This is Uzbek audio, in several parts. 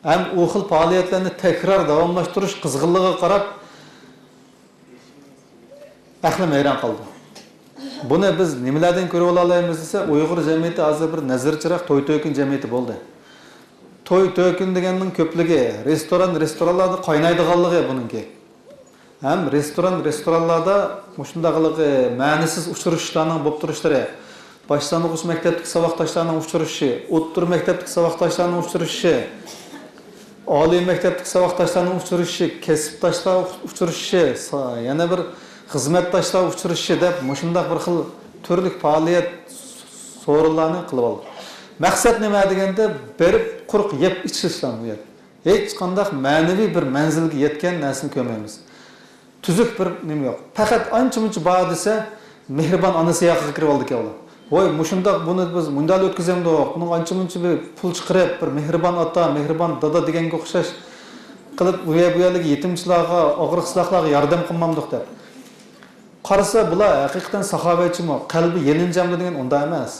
Hem o xil faoliyatlarni tekrar davomlashtirish qizg'inligiga qarab ahlim hayron qoldi. Buni biz nimalardan ko'rib olaymiz desa, Uyg'ur jamiyati hozir bir nazarchiroq to'y-to'kin jamiyati bo'ldi. To'y-to'kin deganning ko'pligi restoranlarda qaynaydiganligi buningki. Ham restoranlarda shundaqligi ma'nisiz uchrashishlarning bo'lib turishlari, boshlang'ich maktabdagi saboqdoshlarning uchrashishi, o'rta maktabdagi saboqdoshlarning uchrashishi, oliy maktabdagi saboqdoshlarning uchrashishi, kasbdoshlar uchrashishi, yana bir xizmatdoshlar uchrashishi deb shundaq bir xil turli faoliyat so'rinlarni qilib oldi. Maqsad nima deganda berib quruq yeb ichishdan bu yer. Hech qanday ma'naviy bir manzilga yetgan narsani ko'rmaymiz. Tuzuk bir nima yo'q. Faqat ancha-muncha bor desa, mehribon onasi yoqiga kirib oldi ekan ular. Voy, mushundaq buni biz mundal o'tkazamdi, buning ancha-muncha bir pul chiqarib, bir mehribon ota, mehribon dada deganga o'xshash qilib bu yerga yetimchilarga, og'riqsizlarga yordam qilmamdiq deb. Qarasa bular haqiqatan saxovatchimi, qalbi yelinjamdi degan unda emas.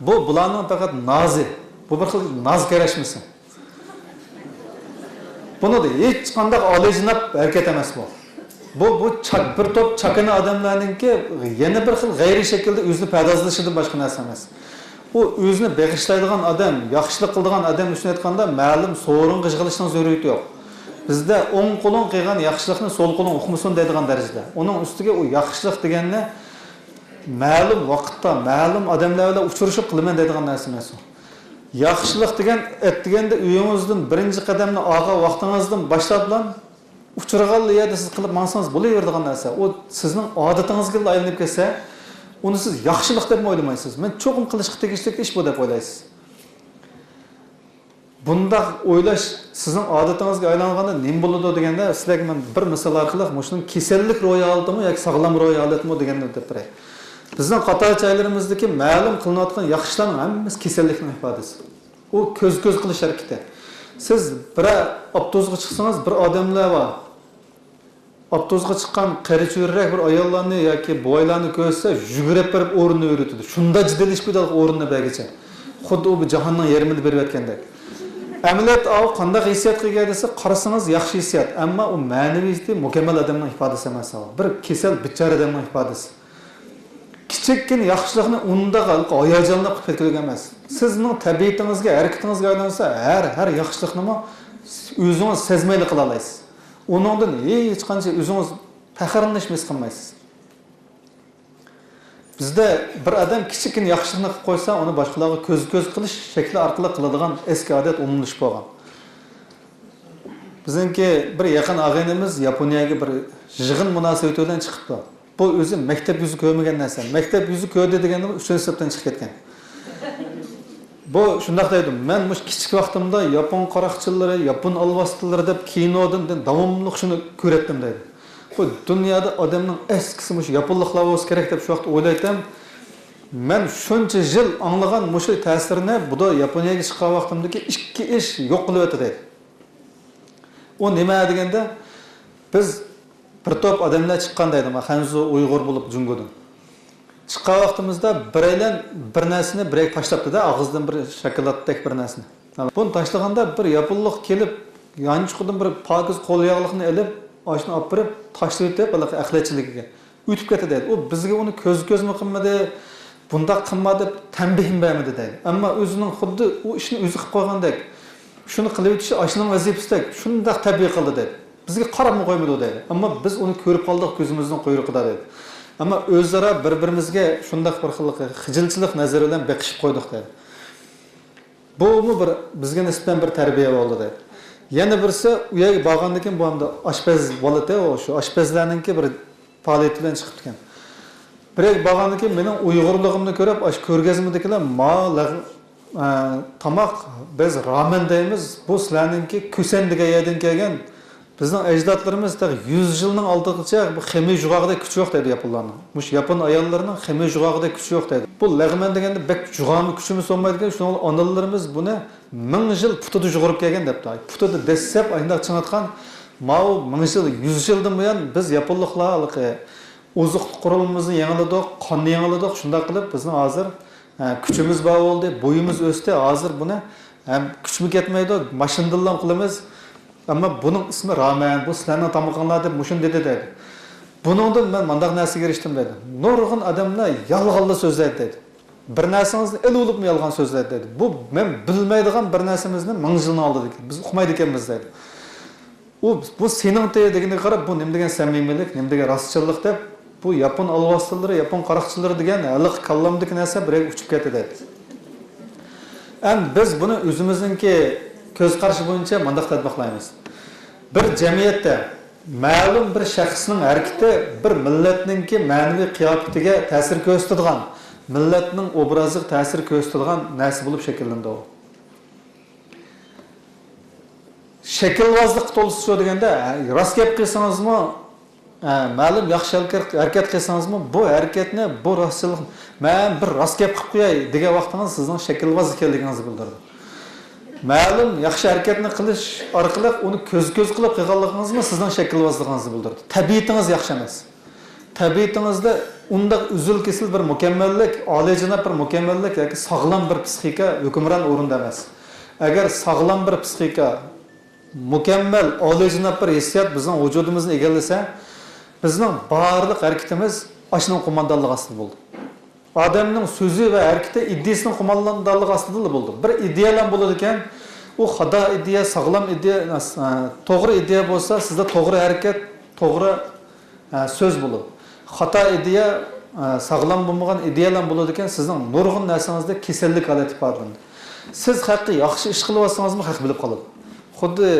Bularning faqat nozi, bu bir xil noz qarashmisi. Buni da hech qanday oliyjanob harakat emas bu. Bu bir top chakana odamlarningki yana bir xil g'ayri shaklda o'zini pardozlashidan boshqa narsa emas. U o'zini beg'ishlaydigan odam, yaxshilik qiladigan odam uchun aytganda ma'lum so'rin qizg'ilishning zarurati yo'q. Bizda o'ng qo'ling qilgan yaxshilikni so'l qo'ling o'qimasin deydigan darajada. Uning ustiga u yaxshilik deganni ma'lum vaqtda, ma'lum odamlar bilan uchrashib qilaman deydigan narsa emas. Yaxshilik degan aytganda uyingizdan birinchi qadamni og'a vaqtingizdan boshlab bilan uchirgan yerda siz qilib mansangiz bo'laveradigan narsa. O sizning odatingizga aylanib ketsa, uni siz yaxshilik deb o'ylamaysiz. Men cho'qim qilishga tegishli ish bu deb o'ylaysiz. Bundaq o'ylash sizning odatingizga aylanganda nima bo'ladi deganda, sizlarga men bir misol orqali shuning kasallik ro'y oldimi yoki sog'lom ro'y oldimi deganni deb beray. Bizning qatorchilarimizdagi ma'lum qilinayotgan yaxshilikning hammasi kasallikning ifodasi. U ko'z-ko'z qilish harakati. Siz bir avtobusga chiqsangiz, bir odamlar bor. Avtobusga chiqqan qarichurrak bir ayollarni yoki boylarni ko'rsa, yugurib berib o'rnini o'rnatadi. Shunda jiddalashib o'rnini bergacha. Xuddi u jahonning yerimini berib aytgandek. Amaliyot qanday hissiyat qilgan desa, qarasangiz yaxshi hissiyat, ammo u ma'naviyati mukammal odamning ifodasi emas. Bir kasal bichora odamning ifodasi. Kichikkin yaxshilikni unda hayajonli qilib ketgan emas. Sizning tabiatingizga, harakatingizga aylansa, har yaxshilikni o'zingiz sezmayli qila olasiz. Uningdan hech qancha o'zingiz faxrlanishmas qilmaysiz. Bizda bir odam kichikkin yaxshilikni qilib qo'ysa, uni boshqalarga ko'z-ko'z qilish shakli orqali qiladigan eski odat umumlashib qolgan. Bizningki bir yaqin og'aynimiz Yaponiyaga bir yig'in munosabati bilan chiqibdi. Bu o'zi maktab yuzi ko'rmagan narsa. Maktab yuzi ko'rdi deganda 3-sinfdan chiqib ketgan. Bu shunday deydim. Men mush kichik vaqtimda Yapon qaroqchilari, Yapon alvastillari deb kinodan davomli shuni ko'ratdim deydi. Bu dunyoda odamning eskisi mush yaponliklar bo'lsa kerak deb shu vaqt o'ylaydim. Men shuncha yil anglagan mush ta'sirini bu da Yaponiyaga chiqqan vaqtimdagi ikki ish yo'q qilib o'tdi deydi. O nima deganda biz bir top odamlar chiqqan deydi, Xanzu Uyg'ur bo'lib Jungodan. Chiqqan vaqtimizda biraylan bir narsani birey tashlabdi-da, og'izdan bir shokoladdak bir narsani. Buni tashlaganda bir yaponlik kelib, yanchiqdan bir pokiz qo'l yog'liqni olib, oshni olib berib, tashlab deb, balaq axlatchiligiga o'tib ketdi deydi. U bizga uni ko'z-ko'zmi qilmadi, bundaq qilmadi deb tanbehim bermadi deydi. Ammo o'zining xuddi u ishni o'zi qilib qo'ygandek, shuni qilib o'tishi oshining vazifasidek, shundaq tabiiy qildi deydi. Bizga qarab qo'ymadi deydi. Ammo biz uni ko'rib qoldik ko'zimizning quyruqida deydi. Ammo o'zaro bir-birimizga shundaq bir xil xijilchilik nazari bilan beqishib qo'ydik deydi. Bu bir bizga nisbatan bir tarbiya bo'ldi deydi. Yana birisi u yerga borgandan keyin bu hamda oshpaz bo'ladi, o'sha oshpazlarningki bir faoliyati bilan chiqib ketgan. Birek borgandan keyin mening Uyg'urligimni ko'rib, osh ko'rgazmadagilar tomoq biz ramen deymiz. Bu sizlarningki ko'san degan yerdan kelgan. Bizning ajdodlarimiz 100 yilning oldigacha bu ximiy jug'og'ida kuchi yo'q dedi yaponlarning. Mush yapon ayollarining ximiy jug'og'ida kuchi yo'q dedi. Bu lag'man deganda bek jug'omi kuchimiz bo'lmaydigan, shuni onalarimiz buni 1000 yil putida jug'urib kelgan debdi. Putida desep ayndaq chiqatgan mau 1000 yil 100 yildan buyon biz yaponliklar oziq qurilmamizni yangiladik, qonni yangiladik, shunday qilib bizning hozir kuchimiz bor bo'ldi, bo'yimiz o'sdi. Hozir buni Hem kuch mu ketmaydi, mashinadillan qilamiz. Ama bunun ismi ramen, bu sizlarning tamaqinglar deb mushun dedi. Buningdan men mandaq narsaga erishdim dedi. Nurg'un odamlar yolg'onli so'zlaydi dedi. Bir narsangizni el bo'lib yolg'on so'zlaydi dedi. Bu men bilmaydigan bir narsamizni ming yilni oldi dedi. Biz uqmaydi ekanmiz dedi. Bu sening deganiga qarab bu nima degan samimiylik, nima degan rostchilik deb bu yapon alvostilari, yapon qaroqchilari degan haliq kallamdagi narsa birga uchib ketdi dedi. Biz buni o'zimizningki ko'z qarashi bo'yicha mandaq tatbiqlaymiz. Bir jamiyatda ma'lum bir shaxsning harakati bir millatningki ma'naviy qiyofatiga ta'sir ko'rsatadigan, millatning obraziga ta'sir ko'rsatadigan narsa bo'lib shakllandi u. Shaklvozlik to'lsa deganda rost gap qilsangizmi, ma'lum yaxshi harakat qilsangizmi, bu harakatni, bu rostchilik, men bir rost gap qilib qo'yay degan vaqtingiz sizning shaklvoz ekanligingizni bildiradi. Ma'lum yaxshi harakatni qilish orqali uni ko'z-ko'z qilib qilganligingizmi sizning shaklvozligingizni bildiradi. Tabiatingiz yaxshi emas. Tabiatingizda unda uzul kesil bir mukammallik, oliyjanob bir mukammallik yoki sog'lom bir psixika hukmron o'rinda emas. Agar sog'lom bir psixika, mukammal, oliyjanob bir hissiyat bizning vujudimizni egallasa, bizning barliq harakatimiz ashning qo'mondonligi ostida bo'ldi. Odamning so'zi va harakati ideyasining qo'mondonligi ostida bo'ldi. Bir ideyalar bo'ladi ekan, u xudo ideya, sog'lom ideya, to'g'ri ideya bo'lsa, sizda to'g'ri harakat, to'g'ri so'z bo'ladi. Xato ideya, sog'lom bo'lmagan ideyalar bo'ladi ekan, sizning nurg'un narsangizda kasallik holati ifodalanadi. Siz haqiqiy yaxshi ish qilyapsangizmi, haq bilib qoladi. Xuddi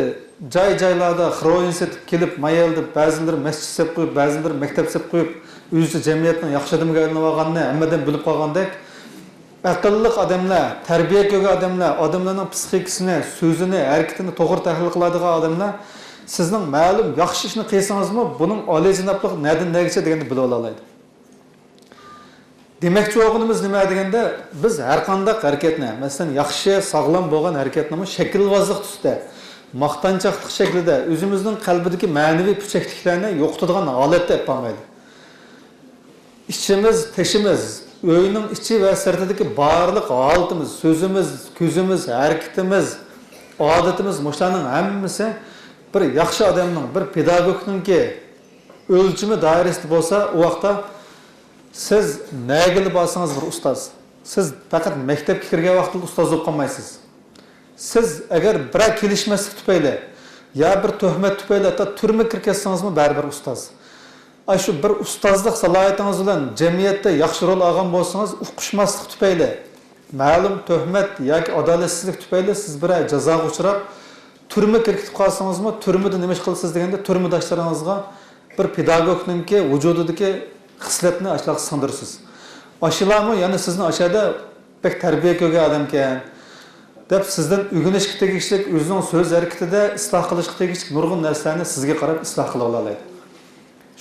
joy-joylarda xiroin setib kelib, mayal deb ba'zilar masjid sep qo'yib, ba'zilar maktab sep qo'yib, o'zi jamiyatning yaxshi odamga aylanib olganini hammadan bilib qolgandek, aqlli odamlar, tarbiya ko'rgan odamlar, odamlarning psixikasini, so'zini, harakatini to'g'ri tahlil qiladigan odamlar sizning ma'lum yaxshi ishni qilsangizmi, buning oliyjanoblik nadan nagacha deganni bilib oladi. Demakchi bo'lganimiz nima deganda, biz har qanday harakatni, masalan, yaxshi, sog'lom bo'lgan harakatni shaklvozlik tusida, maqtanchoqlik shaklida o'zimizning qalbidagi ma'naviy puchakliklarni yo'qotadigan holatda yapolmaydi. İçimiz, teşimiz, o'yning ichi va sirtidagi barliq holatimiz, so'zimiz, ko'zimiz, harakatimiz, odatimiz, mushlarning hammasi bir yaxshi odamning, bir pedagogninki o'lchimi doirasida bo'lsa, u vaqtda siz nagili bo'lsangiz bir ustoz. Siz faqat maktabga kirgan vaqtda ustoz bo'lib qolmaysiz. Siz agar bir kelishmaslik tufayli yo bir tuhmat tufayli hatto turmaga kirib ketsangizmi, baribir ustoz. Shu bir ustozlik salohiyatingiz bilan jamiyatda yaxshi rol olgan bo'lsangiz, uqishmaslik tufayli, ma'lum tuhmat yoki adolatsizlik tufayli siz bir jazoga uchrab, turmaga kirib qolsangizmi, turmada nima ish qilasiz deganda, turmadoshlaringizga bir pedagogninki vujudidagi xislatni ashloq singdirsiz. Ashilami, ya'ni sizni ashada pek tarbiya ko'rgan odam ekan deb sizdan o'rganishga tegishli o'zining so'z harakatida isloh qilishga tegishli nurg'un narsalarni sizga qarab isloh qila oladi.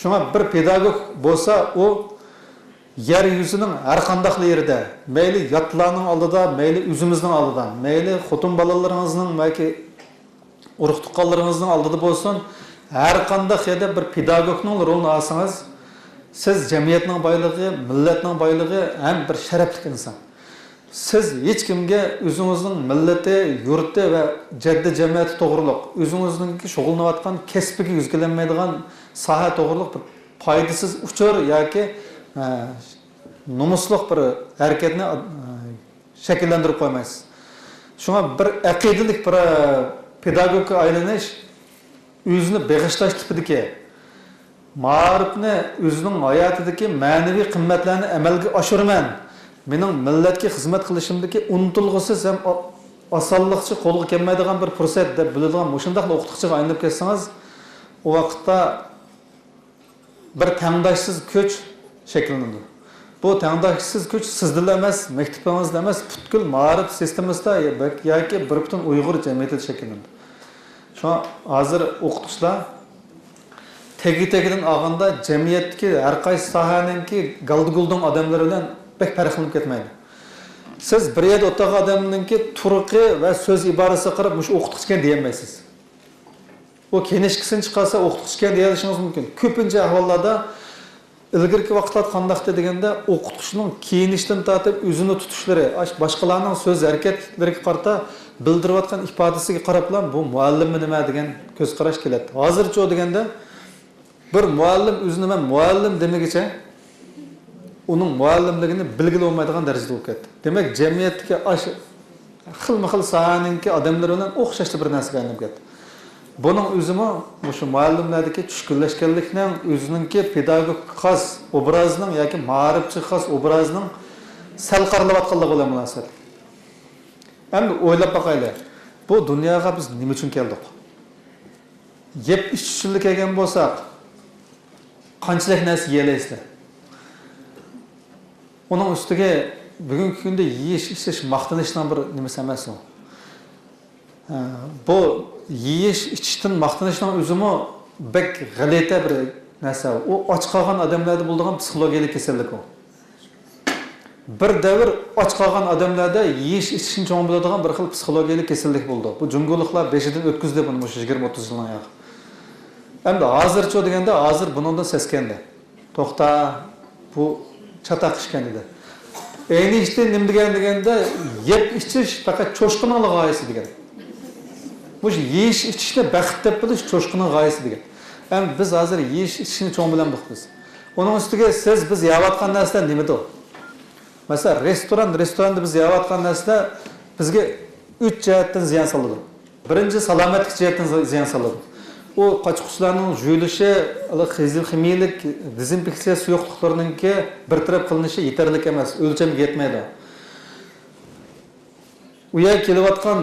Şuna bir pedagog bo'lsa, o yer yüzünün har qanday yerida, mayli yatlarning oldida, mayli o'zimizning oldida, mayli xotin bolalaringizning yoki urug' tuqqanlaringizning oldida bo'lsin, har qanday yerda bir pedagogning rolini olsangiz, siz jamiyatning boyligi, millatning boyligi ham bir sharafli inson. Siz hech kimga o'zingizning millati, yurti va jaddi jamiyati to'g'riliq, o'zingizning shug'ullanayotgan kasbiga yuzlanmaydigan soha to'g'riliq bir foydasiz uchur yoki nomusliq bir harakatni shakllantirib qo'ymaysiz. Shunga bir aqidalik bir pedagogga aylanish o'zini beg'ishlash tipidagi ma'rifni o'zining hayotidagi ma'naviy qimmatlarni amalga oshiraman. Mening millatga xizmat qilishimdagi unutilg'isiz ham osonlikcha qo'lga kelmaydigan bir fursat deb biladigan mushundaq o'qituvchiga aylanib ketsangiz, u vaqtda bir tangdoshsiz kuch shakllanadi. Bu tangdoshsiz kuch sizda emas, maktabingizda emas, butkul ma'rif sistemasida yoki bir butun Uyg'ur jamiyatida shakllanadi. Shu hozir o'qituvchilar tegi-tegidan olganda jamiyatdagi har qaysi sohaninki galdi-guldon odamlar bilan pek farqlanib ketmaydi. Siz bir yerda o'tirgan odamninki turqi va so'z iborasiga qarab mush o'qituvchiga deyolmaysiz. O kenishkisini chiqarsa o'qituvchiga deyishingiz mumkin. Ko'pincha ahvollarda ilgirki vaqtlar qandaqda deganda o'qituvchining kiyinishdan tortib o'zini tutishlari, boshqalarning so'z harakatlariga qarata bildirayotgan ifodasiga qarab bu muallimmi nima degan ko'z qarash keladi. Hozircha deganda bir muallim o'zini men muallim demagicha uning muallimligini bilgili olmaydigan darajada bo'lib ketdi. Demak, jamiyatga xilma-xil sohaninki odamlar bilan o'xshashli bir narsaga aylanib ketdi. Buning o'zimi shu muallimlardagi tushkunlashganlikning o'zininki pedagog xos obrazining yoki ma'rifchi xos obrazining sal qarilayotganligi bilan munosabat. Endi o'ylab boqaylik. Bu dunyoga biz nima uchun keldik? Yeb ichishlik kelgan bo'lsak, qanchalik narsa yeyaysizlar? Onun üstüge bugünkü kunda yeyish, ichish maqtanishdan bir nimasi emas u. Bu yeyish, ichishdan maqtanishdan o'zimi bek g'alati bir narsa. U och qolgan odamlarda bo'lgan psixologik kasallik u. Bir davr och qolgan odamlarda yeyish, ichishni cho'ng bo'ladigan bir xil psixologik kasallik bo'ldi. Bu jungoliklar beshidan o'tkazdi buni 20-30 yildan oyoq. Endi hozircha deganda hozir bundan seskandi. To'xta, bu çatak işken edi. Eyni işte nima deganda yeb ichish faqat cho'shqinning g'oyasi degan. Bu yeyish ichishni baxt deb bilish cho'shqinning g'oyasi degan. Ham biz hozir yeyish ichishni cho'ng bilan biz. Uning ustiga siz biz yeyotgan narsalar nimadir? Masalan, restoranda biz yeyotgan narsalar bizga 3 jihatdan ziyon soladi. Birinchi salomatlik jihatdan ziyon soladi. O qochquslarning juyilishi, ximiyalik dezinfeksiya suyuqliklarininki bir taraf qilinishi yetarli emas, o'lchamiga yetmaydi. U yerga kelayotgan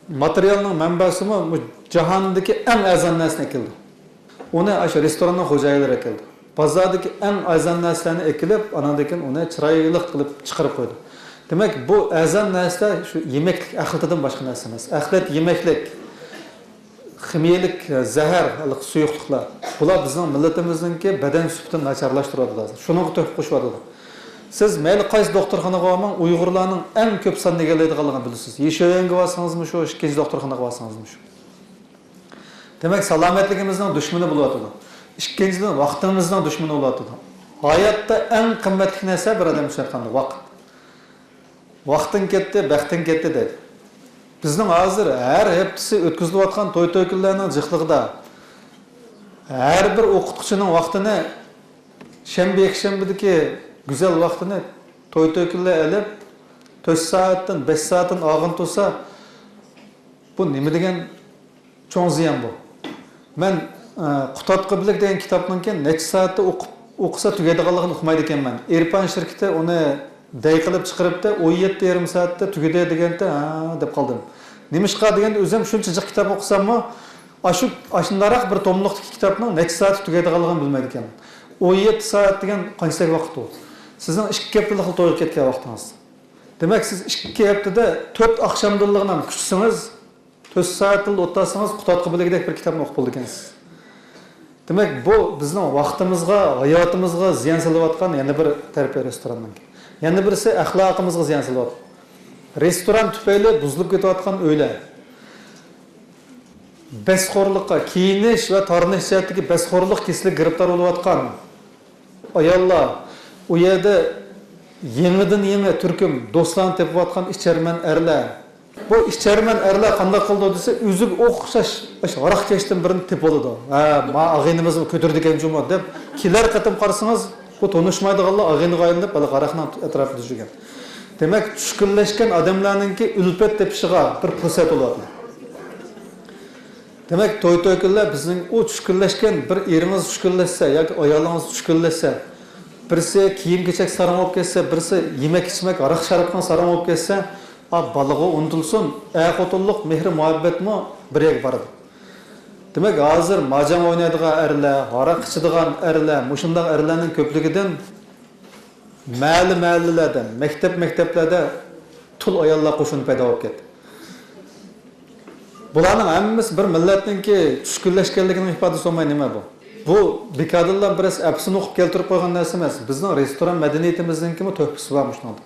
materialning manbasimi jahondagi eng arzon narsa keldi. Uni o'sha restoranning xo'jayinlari keldi. Bozordagi eng arzon narsalarni ekilib, anandan uni chiroyli qilib chiqarib qo'ydi. Demak, bu arzon narsa shu yemeklik axlatidan boshqa narsa emas. Axlat yemeklik ximiyalik zahar suyuqliklar. Bular bizning millatimizning badan suhbatini nacharlashtiradi. Shuni to'p qo'shadi. Siz mayli qaysi doktorxonaga bormang, Uyg'urlarning eng ko'p sonda keladiganligini bilasiz. Yeshayanga borsangizmi shu, ikkinchi doktorxonaga borsangizmi shu. Demak, salomatligimizning dushmani bo'lyapti. Ikkinchidan vaqtimizning dushmani bo'lyapti. Hayotda eng qimmatli narsa bir odam uchun vaqt. Vaqting ketdi, baxting ketdi deydi. Bizning hozir har haftasi o'tkazilayotgan to'y-to'ykunlarning jiqligida har bir o'qituvchining vaqtini shanba-yakshanbadagi go'zal vaqtini to'y-to'ykunlar olib 4 soatdan 5 soatdan og'in tursa, bu nima degan cho'ng ziyon bu. Men Qutatqi bilik degan kitobninki necha soatda o'qisa tugaydiganligini uqmaydi ekanman. Erpan shirkati uni day qilib chiqaribdi, 17,5 soatda tugadi deganda deb qoldim. Nimishqa deganda o'zim shuncha kitob o'qisammi, ashundaroq bir tomliqdagi kitobning necha soat tugaydiganligini bilmaydi ekanman. 17 soat degan qanchalik vaqt u? Sizning 2 haftalik to'yib ketgan vaqtingiz. Demak, siz 2 haftada 4 oqshomdilligini kuchsangiz, 4 soat o'tsangiz Qutatqi biligidek bir kitobni o'qib bo'ldi ekansiz. Demak, bu bizning vaqtimizga, hayotimizga ziyon solayotgan yana bir tarbiya restorandan. Yana birisi axloqimizga ziyon solayapti. Restoran tufayli buzilib ketayotgan uylar. Besxo'rlikqa, kiyinish va torinish jihatidagi besxo'rlik kasalligiga giribtor bo'layotgan ayollar, u yerda yangi turkum do'stlarni tepayotgan icharman erlar. Bu icharman erlar qanday qildi desa, o'ziga o'xshash aroq kechdan birini tepib oladi. Ma ag'inimizni ko'tardik ekan deb, kelar qatim qarasangiz, bu tanishmaydiganlar ag'iniga aylanib, aroqning atrofida yurgan. Demak, tushkunlashgan odamlarningki ulpat tepishiga bir fursat bo'ladi. Demak, to'y-to'ykunlar bizning u tushkunlashgan bir eringiz tushkunlashsa yoki ayolingiz tushkunlashsa, birisi kiyim-kechak saram olib ketsa, birisi yemak-ichmak, aroq sharobdan saram olib ketsa, balig'i unutilsin, xotinlik, mehr muhabbatmi bir yerga boradi. Demak, hozir majam o'ynaydigan erlar, aroq ichadigan erlar, mushundaq erlarning ko'pligidan mahallalarda, maktablarda tul ayollar qo'shini paydo bo'lib ketdi. Bularning hammasi bir millatningki tushkunlashganligining ifodasi bo'lmay nima bu? Bu bekadillar biroz apsini o'qib keltirib qo'ygan narsa emas. Bizning restoran madaniyatimizningki to'pisi bor shunday.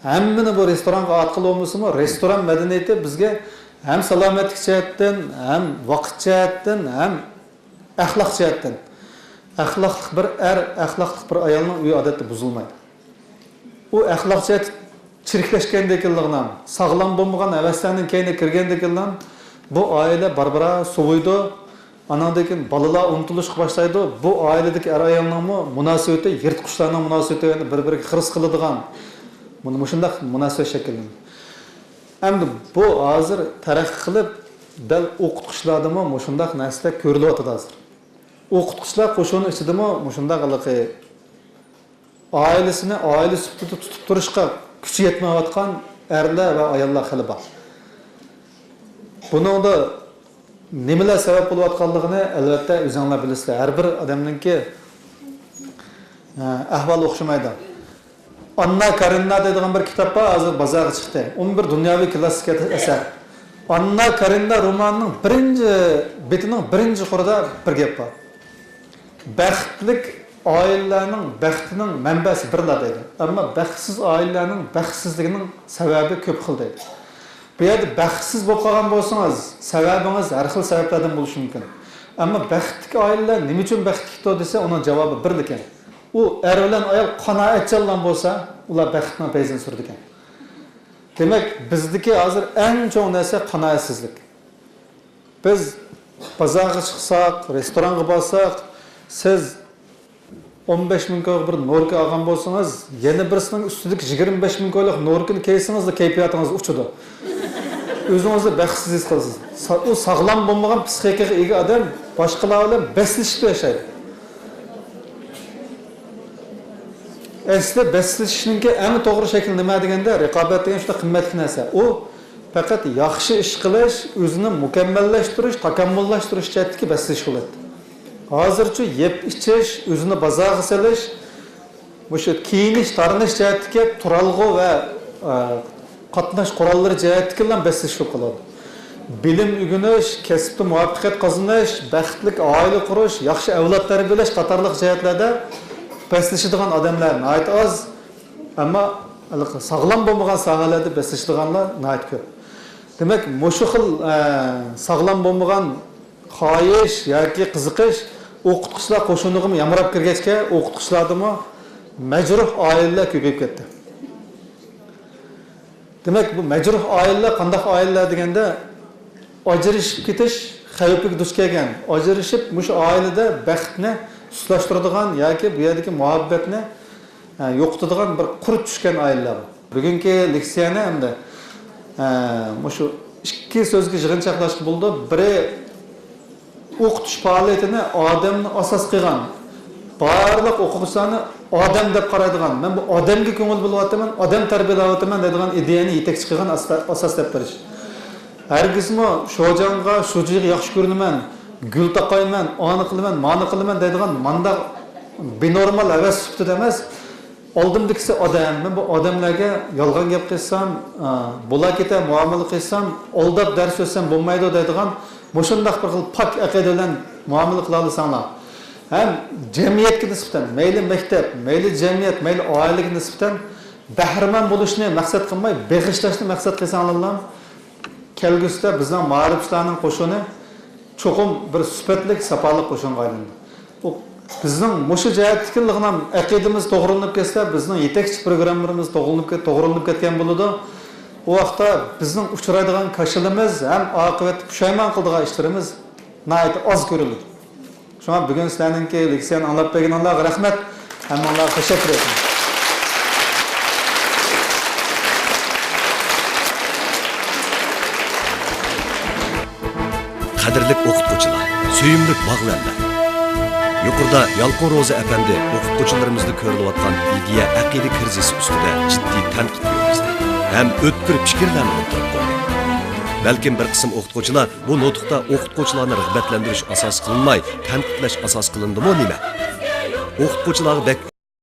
Hammani bu restoranga orqali bo'lmasimi, restoran madaniyati bizga ham salomatlik jihatdan, ham vaqt jihatdan, ham axloq jihatdan. Axloqli bir axloqli bir ayolning uyi odatda buzilmaydi. U axloq jihat chiriklashgandekinligini, sog'lom bo'lmagan havaslarning keyini kirgandekinlar, bu oila barbara suvuydi. Anandan keyin balalar unutilishga boshlaydi. Bu oiladagi er-ayolning munosabati yirtqichlarning munosabati bir-biriga xiris qiladigan. Buni shunday munosabat shakllanadi. Endi bu hozir taraqqiy qilib dal o'qituvchilardimi shunday narsa ko'rilyapti hozir. O'qituvchilar qo'shini ichidami shunday qiliqi oilasini oila sifatida tutib turishga kuchi yetmayotgan erlar va ayollar xili bor. Buningda nimalar sabab bo'layotganligini albatta o'zingizlar bilasizlar. Har bir odamningki ahvol o'xshamaydi. Anna Karenina deydigan bir kitap bor, hozir bozorga chiqdi. 11 dunyoviy klassik asar. Anna Karenina romanining birinchi betining birinchi qurida bir gap bor. Baxtlik oilalarning baxtining manbasi birlar deydi. Ammo baxtsiz oilalarning baxtsizligining sababi ko'p xil deydi. Bu yerda baxtsiz bo'lib qolgan bo'lsangiz, sababingiz har xil sabablardan bo'lishi mumkin. Ammo baxtli oilalar nima uchun baxtli desa, uning javobi bir ekan. U er bilan ayol qanoatchanlar bo'lsa, ular baxtning payzini surdi ekan. Demak, bizdagi hozir eng cho'ng narsa qanoatsizlik. Biz bozorga chiqsak, restoranga borsak, siz 15 ming ko'y bir norka olgan bo'lsangiz, yana birisining ustidagi 25 ming ko'ylik norkani kiysangiz, kayfiyatingiz uchadi. O'zingizni baxtsiz his qilasiz. U sog'lom bo'lmagan psixikaga ega odam boshqalar bilan beslashib yashaydi. Aslida beslashishning eng to'g'ri shakli nima deganda, raqobat degan juda qimmatli narsa. U faqat yaxshi ish qilish, o'zini mukammallashtirish, takomillashtirish jihatdagi beslash bo'ladi. Hozircha yeb ichish, o'zini bozorga solish, o'sha kiyinish, tarinish jihatdagi turalg'u va qatnash qurollari jihatdagi bilan beslash bo'lib qoladi. Bilim o'rganish, kasbda muvaffaqiyat qozonish, baxtli oila qurish, yaxshi avlod tarbiyalash qatorliq jihatlarda beslashadigan odamlar nihoyat oz, ammo sog'lom bo'lmagan sohalarda beslashadiganlar nihoyat ko'p. Demak, mushu xil sog'lom bo'lmagan xohish yoki qiziqish o'qituvchilar qo'shiniga yamrab kirgachga o'qituvchilardami majruh oilalar ko'payib ketdi. Demak, bu majruh oilalar qanday oilalar deganda ajrashib ketish xavfiga duch kelgan, ajrashib mush oilada baxtni suslashtiradigan yoki bu yerdagi muhabbatni yo'qotadigan bir qurib tushgan oilalar. Bugungi leksiyani hamda mushu ikki so'zga yig'inchoqlashib bo'ldi. Biri o'qitish faoliyatini odamni asos qilgan, barliq o'quvchilarni odam deb qaraydigan, men bu odamga ko'ngil bo'lyapman, odam tarbiyalayapman deydigan ideyani yetakchi qilgan asos deb berish. Hargizmi sho'jonga, sho'jiga yaxshi ko'rinaman, gul taqayman, oni qilaman, mani qilaman deydigan manda binormal havas sifatida emas, oldimdagisi odam, men bu odamlarga yolg'on gap qilsam, bo'la keta muomala qilsam, aldab dars o'tsam bo'lmaydi deydigan mushundaq bir xil pak aqida bilan muomala qila olsanglar, ham jamiyatga nisbatan, mayli maktab, mayli jamiyat, mayli oilaga nisbatan bahramand bo'lishni maqsad qilmay, beg'ishlashni maqsad qilsanglar, kelgusida bizning ma'rifchilarning qo'shini cho'qim bir sifatli, safoli qo'shinga aylandi. Bu bizning mushu jihatliklarni aqidamiz to'g'rilanib ketsa, bizning yetakchi programmalarimiz to'g'rilanib ketgan bo'ladi. O vaqtda bizning uchraydigan kashalimiz ham oqibat pushaymon qiladigan ishlarimiz nihoyat oz ko'riladi. Shunga bugun sizlarningki leksiyani anglab berganlarga rahmat, hammalarga tashakkur etaman. Qadrli o'qituvchilar, suyimli bog'larlar. Yuqorida Yalqin Ro'za apandi o'qituvchilarimizda ko'rilayotgan ideya aqida krizisi ustida jiddiy tanqid yurgizdi. Hem o'tkir fikrlarni o'tirib qo'ydi. Balkim bir qism o'qituvchilar bu nutqda o'qituvchilarni rag'batlantirish asos qilinmay, tanqidlash asos qilindimi nima? O'qituvchilarga